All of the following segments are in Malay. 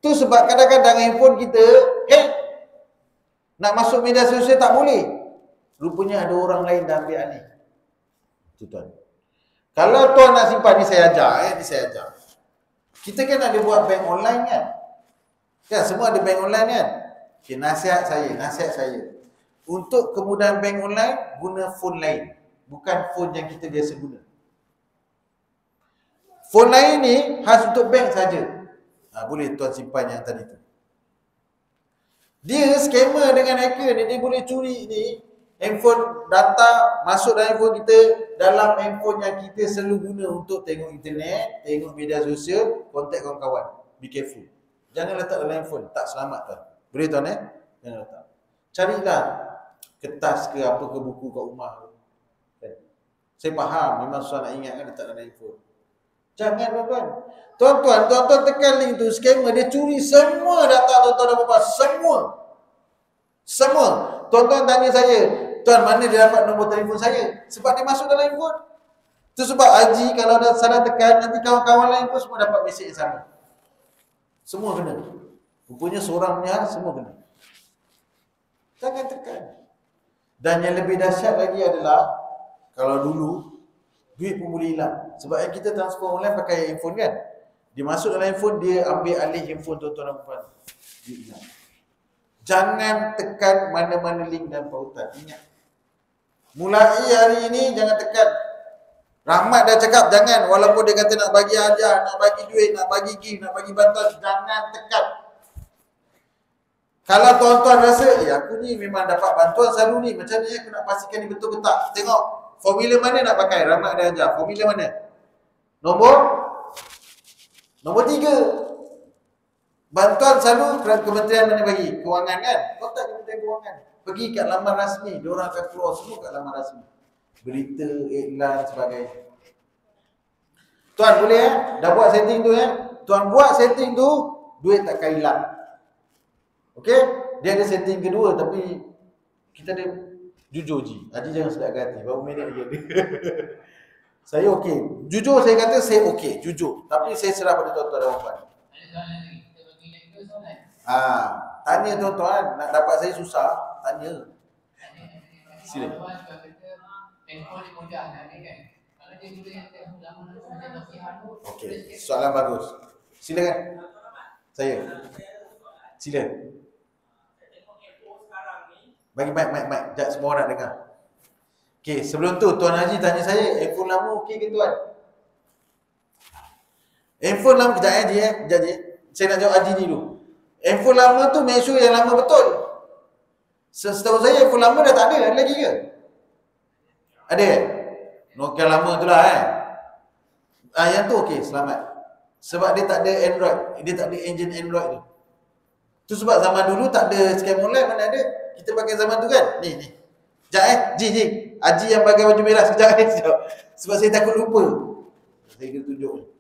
Tu sebab kadang-kadang handphone kita nak masuk media sosial tak boleh. Rupanya ada orang lain dah ambil alih. Tu tuan. Kalau tuan nak simpan, ni saya ajar, ni saya ajar. Kita kan ada buat bank online kan? Kan semua ada bank online kan? Okay, nasihat saya. Untuk kemudahan bank online, guna phone lain. Bukan phone yang kita biasa guna. Phone lain ni khas untuk bank saja. Boleh tuan simpan yang tadi tu. Dia scammer dengan hacker ni, dia boleh curi ni handphone, data masuk dalam handphone kita, dalam handphone yang kita selalu guna untuk tengok internet, tengok media sosial, kontak kawan-kawan. Be careful. Jangan letak dalam handphone, tak selamat tuan. Boleh tuan Jangan letak. Carilah kertas ke apa ke buku kat rumah. Saya faham, memang susah nak ingat kan letak dalam handphone. Jangan tuan-tuan. Tuan-tuan tekan link tu, scammer dia curi semua data tuan-tuan dan puan-puan. Semua. Tuan-tuan tanya saya, tuan mana dia dapat nombor telefon saya? Sebab dia masuk dalam handphone. Itu sebab Haji kalau dah salah tekan, nanti kawan-kawan lain pun semua dapat mesej yang sama. Semua kena. Rupanya seorang punya semua kena. Jangan tekan. Dan yang lebih dahsyat lagi adalah, kalau dulu, duit pun boleh hilang. Sebab yang kita transfer online pakai handphone kan. Dia masuk dalam handphone, dia ambil alih handphone tuan-tuan dan puan. Duit hilang. Jangan tekan mana-mana link dan pautan. Ingat. Mulai hari ini, jangan tekan. Rahmat dah cakap, jangan. Walaupun dia kata nak bagi hadiah, nak bagi duit, nak bagi gift, nak bagi bantuan, jangan tekan. Kalau tuan-tuan rasa, aku ni memang dapat bantuan selalu ni. Macam ni aku nak pastikan ni betul ke tak. Tengok. Formula mana nak pakai? Rahmat dah ajar. Formula mana? Nombor 3. Bantuan selalu kementerian mana bagi? Kewangan kan? Kontak kementerian kewangan. Pergi kat laman rasmi. Diorang akan keluar semua kat laman rasmi. Berita, iklan, sebagainya. Tuan boleh dah buat setting tu Tuan buat setting tu, duit takkan hilang. Okey? Dia ada setting kedua tapi kita ada jujur Haji jangan sedap hati. Berapa minit lagi ada. Saya okey. Jujur saya kata saya okey, jujur. Tapi saya serah pada tuan-tuan dan puan. Tanya tuan-tuan, nak dapat saya susah, tanya. Sila. Okey, soalan bagus. Silakan. Saya. Sila. Bagi mic. Sekejap semua orang dengar. Okey, sebelum tu Tuan Haji tanya saya, handphone lama okey ke tuan? Handphone lama, kejap Haji. Saya nak jawab Haji ni dulu. Handphone lama tu make sure yang lama betul. Setahu saya handphone lama dah tak ada lagi ke? Ada? Nokia lama tu lah yang tu okey, selamat. Sebab dia tak ada Android, dia tak ada engine Android tu. Tu sebab zaman dulu tak ada scam online, mana ada. Kita pakai zaman tu kan? Ni. Sekejap Ji. Haji yang pakai baju merah sekejap. Sebab saya takut lupa. Saya kena tunjuk.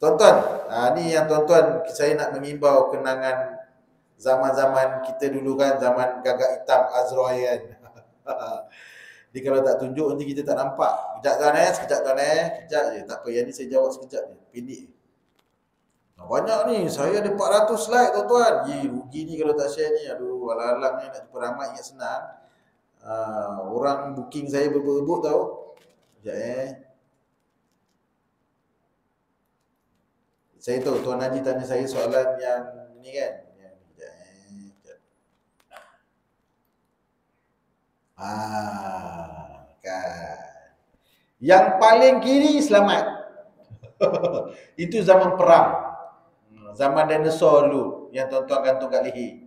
Tuan-tuan, ni yang tuan-tuan saya nak mengimbau kenangan zaman-zaman kita dulu kan, zaman gagak hitam Azroy kan. Dia kalau tak tunjuk nanti kita tak nampak. Sekejap tuan Sekejap je. Tak apa, yang ni saya jawab sekejap je. Pendek. Banyak ni, saya ada 400 slide tuan-tuan. Rugi ni kalau tak share ni. Aduh, alang-alang ni nak jumpa ramai ingat senang. Orang booking saya berebut tau. Sekejap Saya tahu Tuan Haji tanya saya soalan yang ni kan. Sekejap. Kan. Yang paling kiri selamat. Itu zaman perang. Zaman dinosaur dulu yang tuan-tuan gantung kat leher.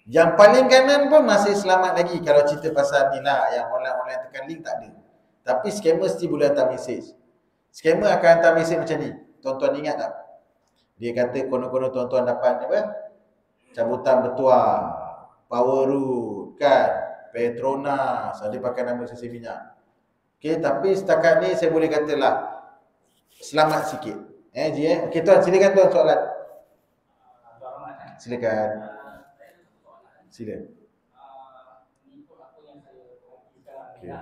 Yang paling kanan pun masih selamat lagi kalau cerita pasal ni lah, yang online tekan link tak ada. Tapi scammer mesti boleh hantar mesej. Scammer akan hantar mesej macam ni. Tuan-tuan ingat tak? Dia kata konon-konon tuan-tuan dapat apa? Cabutan bertuah, Power Root kan, Petronas, ada pakai nama sesi minyak. Okey, tapi setakat ni saya boleh katalah selamat sikit. Ji Okey tuan, silakan tuan soalan. Silakan. Sila. Okay.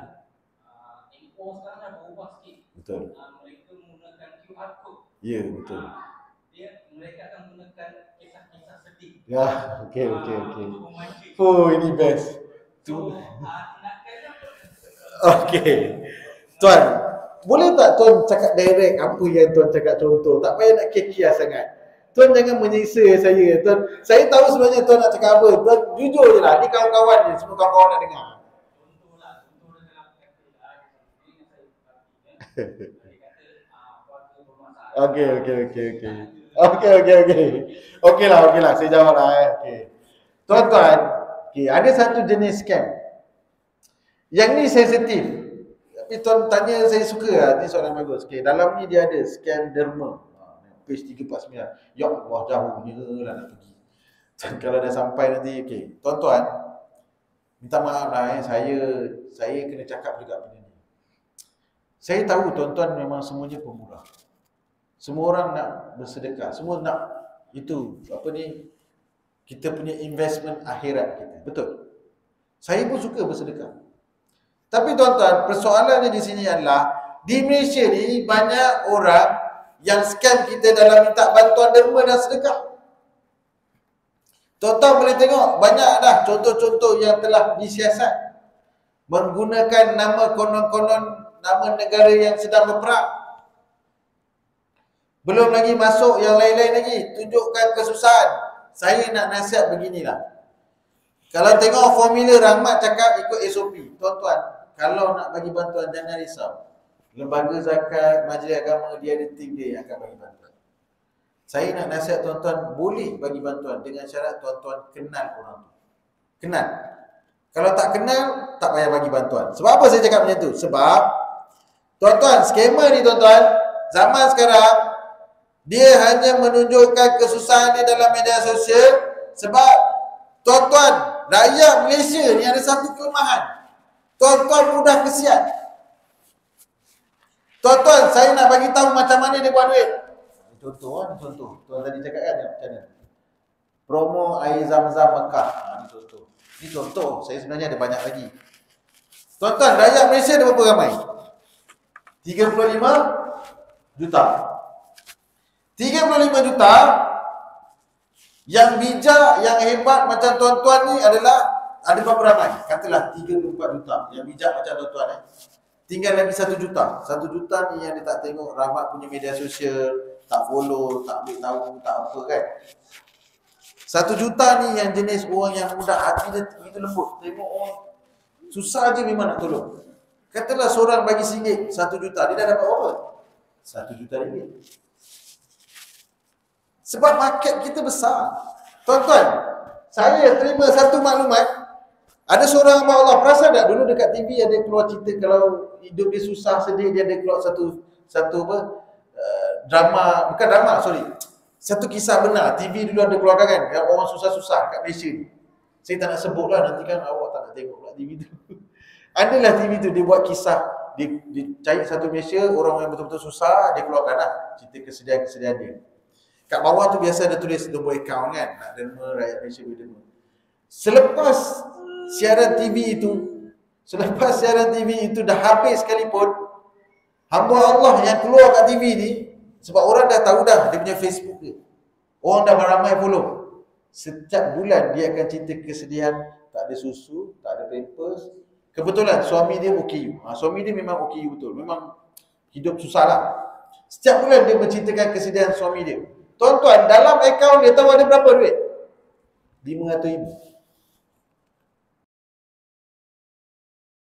Info sekarang dah berubah sikit. Betul. Mereka menggunakan QR code. Ya, betul. Mereka akan menggunakan Ya, okey. Oh, ini best. Okey. Tuan, boleh tak tuan cakap direct apa yang tuan cakap contoh? Tak payah nak kekias sangat. Tuan jangan menyiksa saya. Tuan, saya tahu sebenarnya tuan nak cakap apa. Tuan jujur je lah. Ni kawan-kawan je. Semua kawan-kawan nak dengar. Okey. Okeylah. Saya jawablah. Okey. Tuan-tuan, ada satu jenis scam. Yang ni sensitif. Tapi tuan tanya saya suka lah. Ini soalan bagus. Okey, dalam ni dia ada scam derma. Page 349. Ya Allah, jauhnya lah nak pergi. Dan kalau dah sampai nanti, okey. Tuan-tuan, minta maaf lah saya kena cakap juga benda ni. Saya tahu tuan-tuan memang semuanya pemurah. Semua orang nak bersedekah. Semua nak itu, kita punya investment akhirat kita. Betul? Saya pun suka bersedekah. Tapi tuan-tuan, persoalannya di sini adalah di Malaysia ni banyak orang yang scam kita dalam minta bantuan derma dan sedekah. Tuan-tuan boleh tengok banyak dah contoh-contoh yang telah disiasat menggunakan nama konon-konon nama negara yang sedang berperang. Belum lagi masuk yang lain-lain lagi, tunjukkan kesusahan. Saya nak nasihat beginilah. Kalau tengok formula Rahmat cakap ikut SOP, tuan-tuan, kalau nak bagi bantuan jangan risau. Lembaga zakat, majlis agama dia ada tim dia yang akan bagi bantuan. Saya nak nasihat tuan-tuan boleh bagi bantuan dengan syarat tuan-tuan kenal orang tu. Kenal. Kalau tak kenal, tak payah bagi bantuan. Sebab apa saya cakap macam tu? Sebab tuan-tuan, scammer ni tuan-tuan, zaman sekarang dia hanya menunjukkan kesusahan dia dalam media sosial sebab tuan-tuan, rakyat Malaysia ni ada satu kelemahan. Tuan-tuan mudah kesian. Tuan-tuan, saya nak bagi tahu macam mana dia buat duit. Contoh. Tuan tadi cakap kan macam mana? Promo air Zam-Zam Mekah. Ini contoh. Ini contoh. Saya sebenarnya ada banyak lagi. Tuan-tuan, rakyat Malaysia ada berapa ramai? 35 juta. 35 juta. Yang bijak, yang hebat macam tuan-tuan ni adalah ada berapa ramai? Katalah 34 juta. Yang bijak macam tuan-tuan tinggal lagi 1 juta. 1 juta ni yang dia tak tengok Rahmat punya media sosial, tak follow, tak ambil tahu, tak apa kan. 1 juta ni yang jenis orang yang mudah hati dia begitu lembut. Tengok orang susah je memang nak tolong. Katalah seorang bagi RM1, 1 juta. Dia dah dapat berapa? 1 juta ringgit. Sebab market kita besar. Tuan-tuan, saya terima satu maklumat. Ada seorang hamba Allah, perasan tak dulu dekat TV ada keluar cerita kalau hidup dia susah, sedih, dia ada keluar satu drama, bukan drama, satu kisah benar. TV dulu ada keluarkan kan, yang orang susah-susah kat Malaysia ni. Saya tak nak sebut lah, nanti kan awak tak nak tengok pula TV tu. Adalah TV tu, dia buat kisah, dia cari satu Malaysia, orang yang betul-betul susah, dia keluarkan lah cerita kesedihan-kesedihan dia. Kat bawah tu biasa ada tulis nombor akaun kan, nak derma rakyat Malaysia berderma. Selepas siaran TV itu dah habis sekalipun, hamba Allah yang keluar kat TV ni, sebab orang dah tahu dah dia punya Facebook dia, orang dah beramai follow, setiap bulan dia akan cerita kesedihan, tak ada susu, tak ada pampers. Kebetulan suami dia OKU. Suami dia memang OKU betul, memang hidup susah lah. Setiap bulan dia menceritakan kesedihan suami dia. Tuan-tuan, dalam akaun dia tahu ada berapa duit? 500,000.